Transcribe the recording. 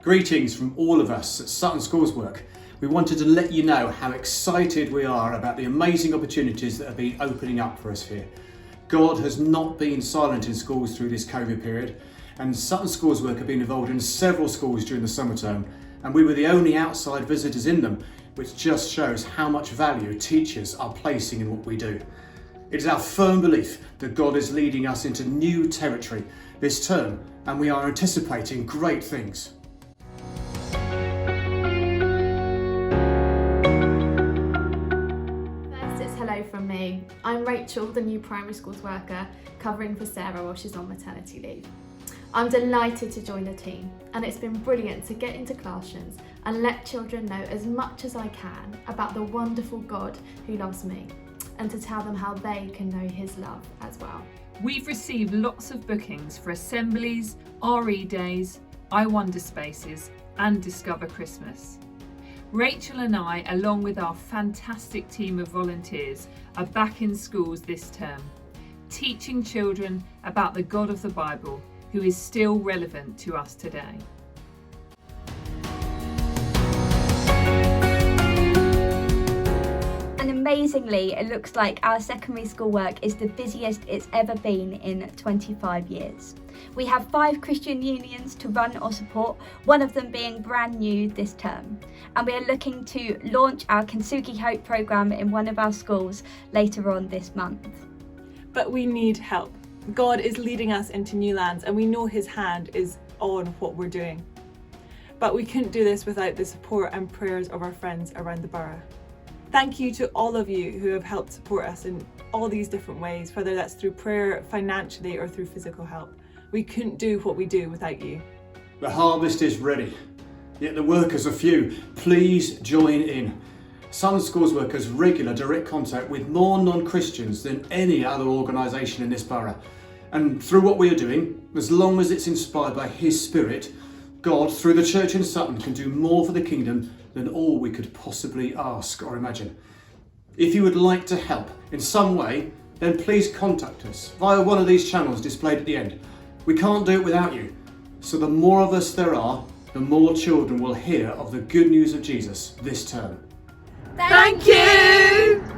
Greetings from all of us at Sutton Schoolswork. We wanted to let you know how excited we are about the amazing opportunities that have been opening up for us here. God has not been silent in schools through this COVID period, and Sutton Schoolswork have been involved in several schools during the summer term, and we were the only outside visitors in them, which just shows how much value teachers are placing in what we do. It is our firm belief that God is leading us into new territory this term, and we are anticipating great things. Hello from me. I'm Rachel, the new primary schools worker, covering for Sarah while she's on maternity leave. I'm delighted to join the team, and it's been brilliant to get into classrooms and let children know as much as I can about the wonderful God who loves me, and to tell them how they can know his love as well. We've received lots of bookings for assemblies, RE days, I Wonder Spaces and Discover Christmas. Rachel and I, along with our fantastic team of volunteers, are back in schools this term, teaching children about the God of the Bible, who is still relevant to us today. And amazingly, it looks like our secondary school work is the busiest it's ever been in 25 years. We have 5 Christian unions to run or support, one of them being brand new this term. And we are looking to launch our Kintsugi Hope programme in one of our schools later on this month. But we need help. God is leading us into new lands, and we know his hand is on what we're doing. But we couldn't do this without the support and prayers of our friends around the borough. Thank you to all of you who have helped support us in all these different ways, whether that's through prayer, financially, or through physical help. We couldn't do what we do without you. The harvest is ready, yet the workers are few. Please join in. Sutton Schoolswork has regular direct contact with more non-Christians than any other organisation in this borough. And through what we are doing, as long as it's inspired by his spirit, God, through the church in Sutton, can do more for the kingdom than all we could possibly ask or imagine. If you would like to help in some way, then please contact us via one of these channels displayed at the end. We can't do it without you. So the more of us there are, the more children will hear of the good news of Jesus this term. Thank you!